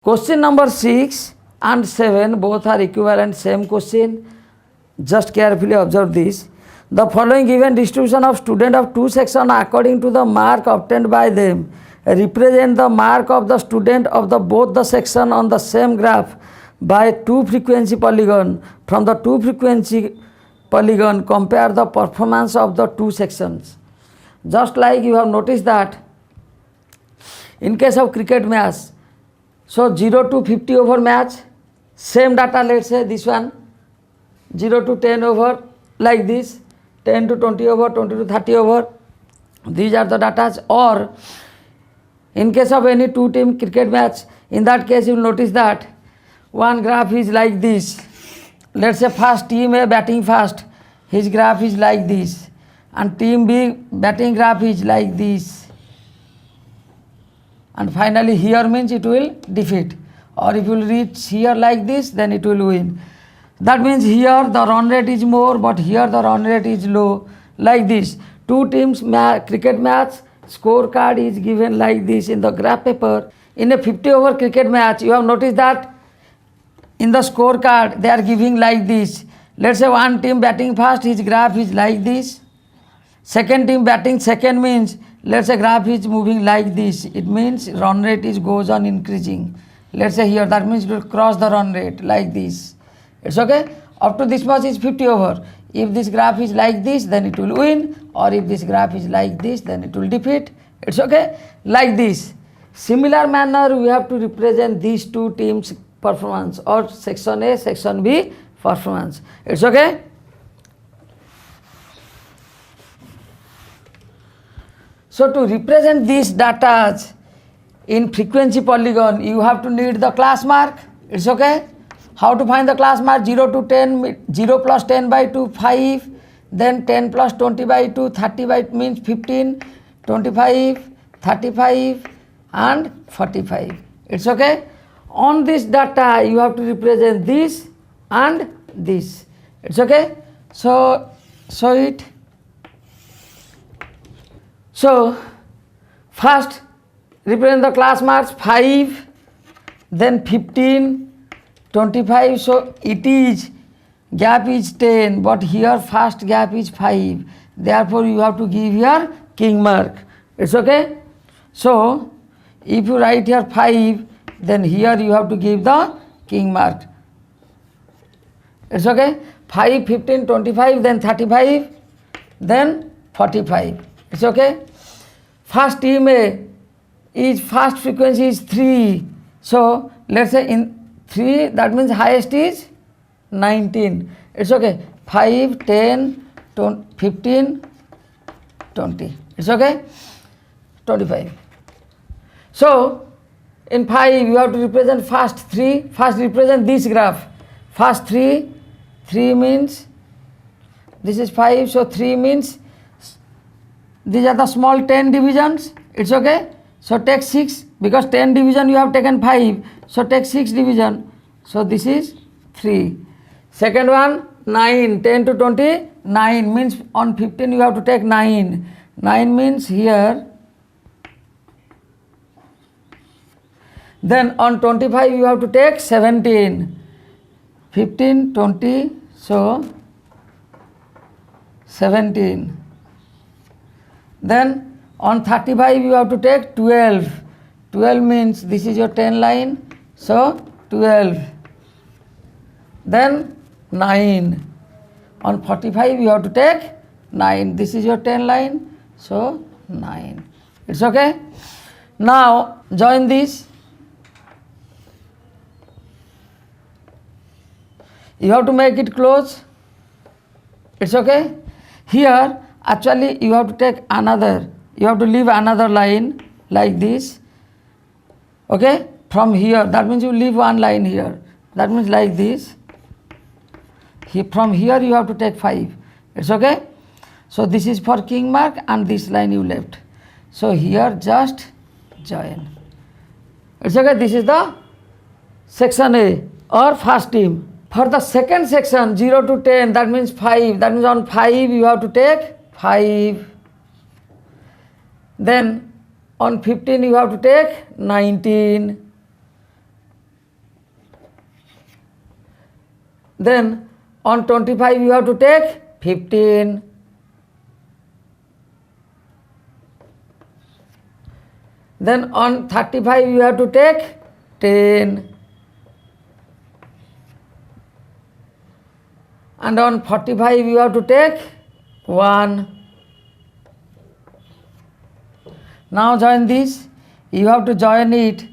Question number 6 and 7 both are equivalent, same question. Just carefully observe this. The following given distribution of student of two sections according to the mark obtained by them represent the mark of the student of the both the section on the same graph by two frequency polygon. From the two frequency polygon, compare the performance of the two sections. Just like you have noticed that in case of cricket match, so 0 to 50 over match, same data, let's say this one 0 to 10 over, like this 10 to 20 over, 20 to 30 over, these are the data. Or in case of any two team cricket match, in that case you will notice that one graph is like this. Let's say first team A batting first, his graph is like this, and team B batting graph is like this, and finally here means it will defeat, or if you will reach here like this, then it will win. That means here the run rate is more, but here the run rate is low, like this. Two teams cricket match, scorecard is given like this in the graph paper. In a 50 over cricket match, you have noticed that in the scorecard they are giving like this. Let's say one team batting first, his graph is like this. Second team batting second means, let's say graph is moving like this. It means run rate is goes on increasing. Let's say here, that means it will cross the run rate like this. It's okay. Up to this much is 50 over. If this graph is like this, then it will win, or if this graph is like this, then it will defeat. It's okay. Like this. Similar manner, we have to represent these two teams' performance, or section A, section B performance. It's okay. So to represent these data in frequency polygon, you have to need the class mark. It's okay. How to find the class mark? 0 to 10, 0 plus 10 by 2, 5. Then 10 plus 20 by 2, 30 by means 15, 25, 35 and 45. It's okay. On this data, you have to represent this and this. It's okay. So show it. So first represent the class marks 5, then 15, 25. So it is gap is 10, but here first gap is 5. Therefore you have to give here king mark. It's okay. So if you write here 5, then here you have to give the king mark. It's okay. 5, 15, 25, then 35, then 45. It's okay. First team A is first frequency is 3. So let's say in 3, that means highest is 19. It's okay. 5, 10, 15, 20. It's okay. 25. So in 5 you have to represent first 3. First represent this graph. First 3. 3 means this is 5. So 3 means these are the small 10 divisions. It's okay. So take 6, because 10 division you have taken 5. So take 6 division. So this is 3. Second one 9. 10 to 20, 9 means on 15 you have to take 9. 9 means here. Then on 25 you have to take 17. 15, 20, so 17. Then on 35 you have to take 12. 12 means this is your 10 line, so 12. Then 9. On 45 you have to take 9. This is your 10 line, so 9. It's okay. Now join this. You have to make it close. It's okay. Here actually you have to take another, you have to leave another line like this. Okay, from here, that means you leave one line here. That means like this. From here you have to take 5. It's okay. So this is for king mark and this line you left. So here just join. It's okay. This is the section A or first team. For the second section 0 to 10, that means 5. That means on 5 you have to take 5. Then on 15 you have to take 19. Then on 25 you have to take 15. Then on 35 you have to take 10. And on 45 you have to take 1. Now join this. You have to join it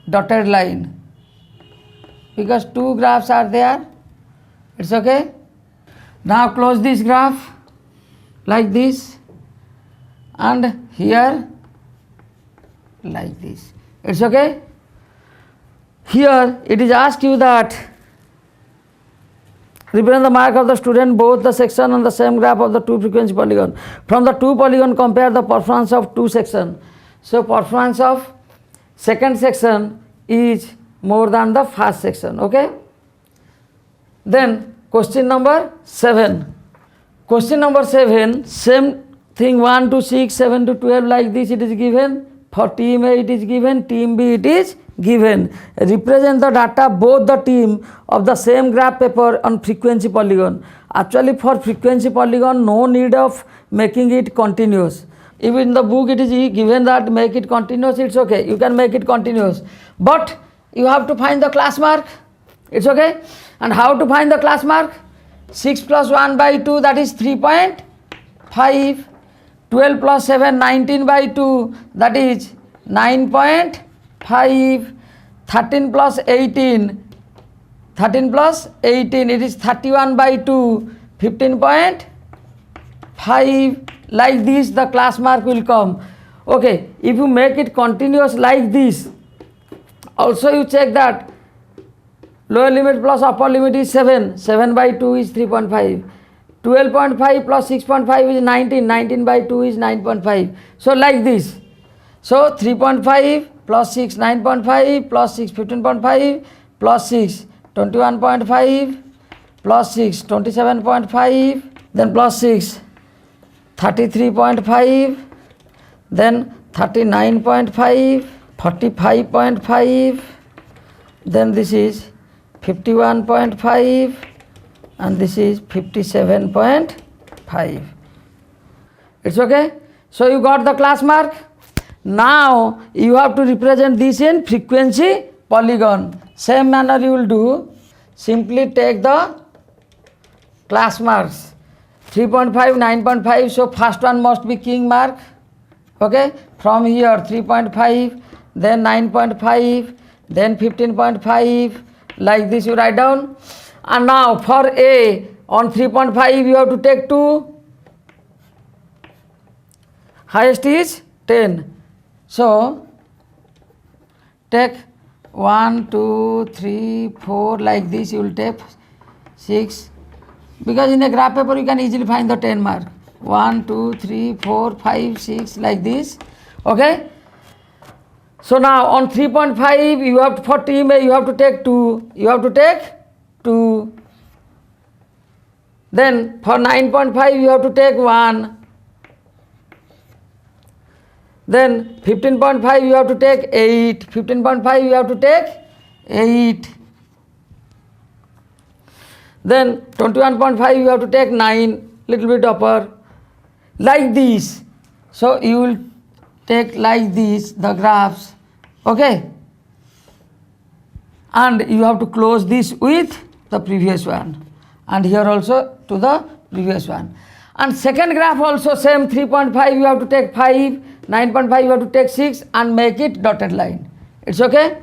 dotted line, because two graphs are there. It's okay. Now close this graph like this, and here like this. It's okay. Here it is asked you that represent the mark of the student both the section on the same graph of the two frequency polygon. From the two polygon compare the performance of two section. So performance of second section is more than the first section. Okay. Then question number 7. Question number 7, same thing, 1 to 6, 7 to 12, like this it is given. For team A it is given, team B it is given. Represent the data both the team of the same graph paper on frequency polygon. Actually for frequency polygon no need of making it continuous. If in the book it is given that make it continuous, it's okay, you can make it continuous, but you have to find the class mark. It's okay. And how to find the class mark? 6 plus 1 by 2, that is 3.5. 12 plus 7, 19 by 2, that is 9.5. 13 plus 18, 13 plus 18, it is 31 by 2, 15.5. Like this the class mark will come. Okay, if you make it continuous like this, also you check that lower limit plus upper limit is 7, 7 by 2 is 3.5. 12.5 plus 6.5 is 19, 19 by 2 is 9.5. So like this. So 3.5 plus 6, 9.5, plus 6, 15.5, plus 6, 21.5, plus 6, 27.5, then plus 6, 33.5, then 39.5, 45.5, then this is 51.5, and this is 57.5. It's okay. So you got the class mark. Now you have to represent this in frequency polygon. Same manner you will do. Simply take the class marks. 3.5, 9.5. So first one must be king mark. Okay. From here 3.5, then 9.5, then 15.5. Like this you write down. And now for A, on 3.5 you have to take 2. Highest is 10. So take 1, 2, 3, 4, like this you will take 6. Because in a graph paper you can easily find the 10 mark. 1, 2, 3, 4, 5, 6, like this. Okay. So now on 3.5 you have to, for team A you have to take 2. You have to take 2. Then for 9.5 you have to take 1. Then 15.5 you have to take 8. 15.5 you have to take 8. Then 21.5 you have to take 9, little bit upper. Like this. So you will take like this the graphs. Okay. And you have to close this with the previous one. And here also to the previous one. And second graph also same, 3.5 you have to take 5, 9.5 you have to take 6, and make it dotted line. It's okay.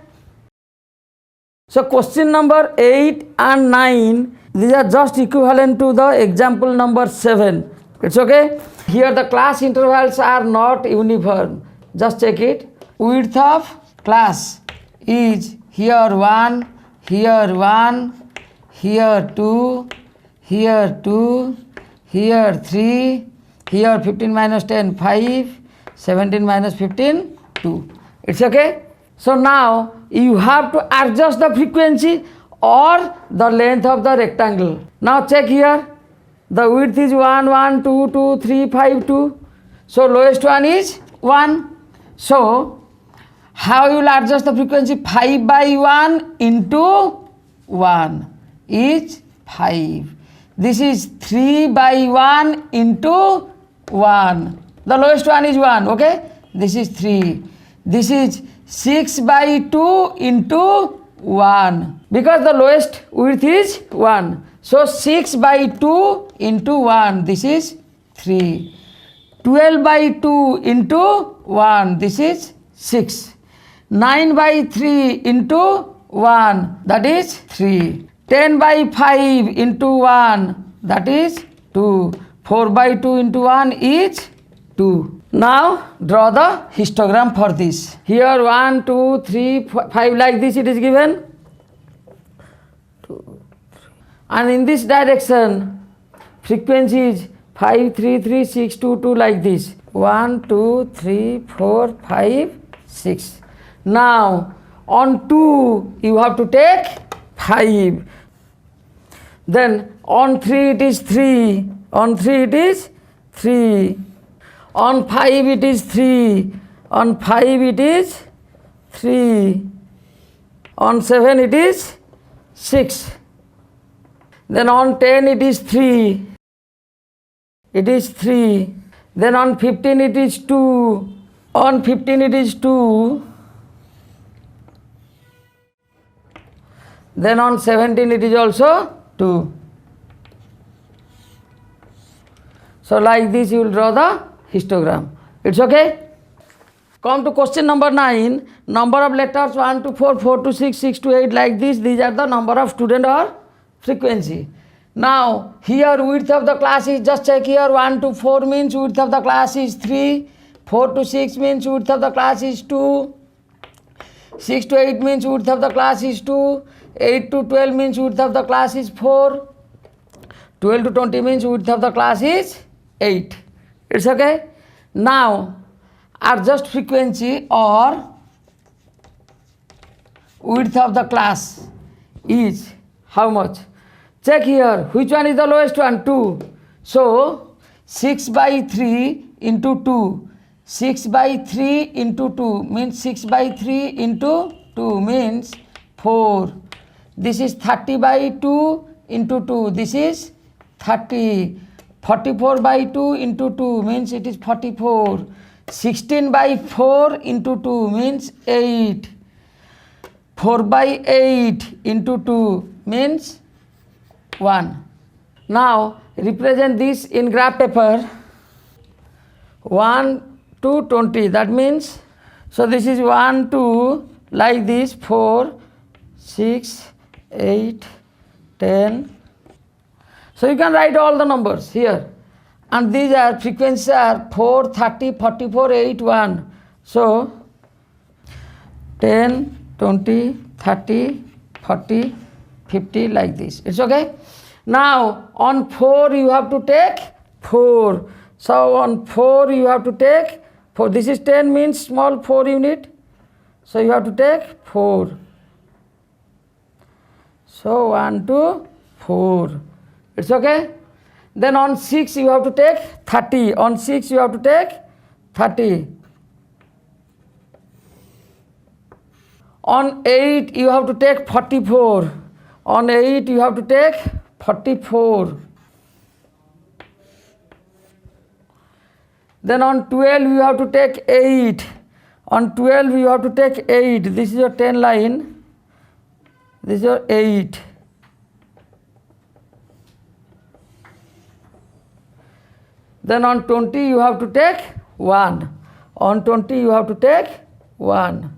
So question number 8 and 9, these are just equivalent to the example number 7. It's okay. Here the class intervals are not uniform. Just check it. Width of class is here 1, here 1, here 2, here 2, here 3, here 15 minus 10, 5, 17 minus 15, 2. It's okay. So now you have to adjust the frequency or the length of the rectangle. Now check here. The width is 1, 1, 2, 2, 3, 5, 2. So lowest one is 1. So how you will adjust the frequency? 5 by 1 into 1 is 5. This is 3 by 1 into 1. The lowest one is 1, okay? This is 3. This is 6 by 2 into 1. Because the lowest width is 1. So 6 by 2 into 1. This is 3. 12 by 2 into 1. This is 6. 9 by 3 into 1. That is 3. 10 by 5 into 1. That is 2. 4 by 2 into 1 is 2. Now draw the histogram for this. Here 1, 2, 3, 5 like this it is given. 2, 3. And in this direction frequency is 5, 3, 3, 6, 2, 2 like this. 1, 2, 3, 4, 5, 6. Now on 2 you have to take 5. Then on 3 it is 3. On 3 it is 3. On 5 it is 3. On 5 it is 3. On 7 it is 6. Then on 10 it is 3. It is 3. Then on 15 it is 2. On 15 it is 2. Then on 17 it is also 2. So like this you will draw the histogram. It's okay? Come to question number 9. Number of letters 1 to 4, 4 to 6, 6 to 8 like this. These are the number of student or frequency. Now here width of the class is, just check here, 1 to 4 means width of the class is 3. 4 to 6 means width of the class is 2. 6 to 8 means width of the class is 2. 8 to 12 means width of the class is 4. 12 to 20 means width of the class is 8. It's okay? Now adjust frequency or width of the class is how much? Check here, which one is the lowest one? 2. So 6 by 3 into 2. 6 by 3 into 2 means 6 by 3 into 2 means 4. This is 30 by 2 into 2. This is 30. 44 by 2 into 2 means it is 44. 16 by 4 into 2 means 8. 4 by 8 into 2 means 1. Now represent this in graph paper. 1 to 20. That means, so this is 1, 2 like this, 4, 6, 8, 10. So you can write all the numbers here. And these are frequencies are 4, 30, 44, 8, 1. So 10, 20, 30, 40, 50 like this. It's okay? Now on 4 you have to take 4. So on 4 you have to take 4. This is 10 means small 4 unit. So you have to take 4. So 1 to 4. It's okay? Then on 6 you have to take 30. On 6 you have to take 30. On 8 you have to take 44. On 8 you have to take 44. Then on 12 you have to take 8. On 12 you have to take 8. This is your 10 line. This is your 8. Then on 20 you have to take 1. On 20 you have to take 1.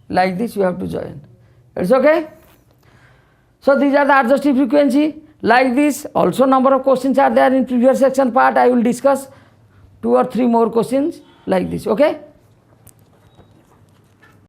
Like this you have to join. It's okay? So these are the adjustive frequency. Like this, also number of questions are there in previous section part. I will discuss 2 or 3 more questions like this. Okay?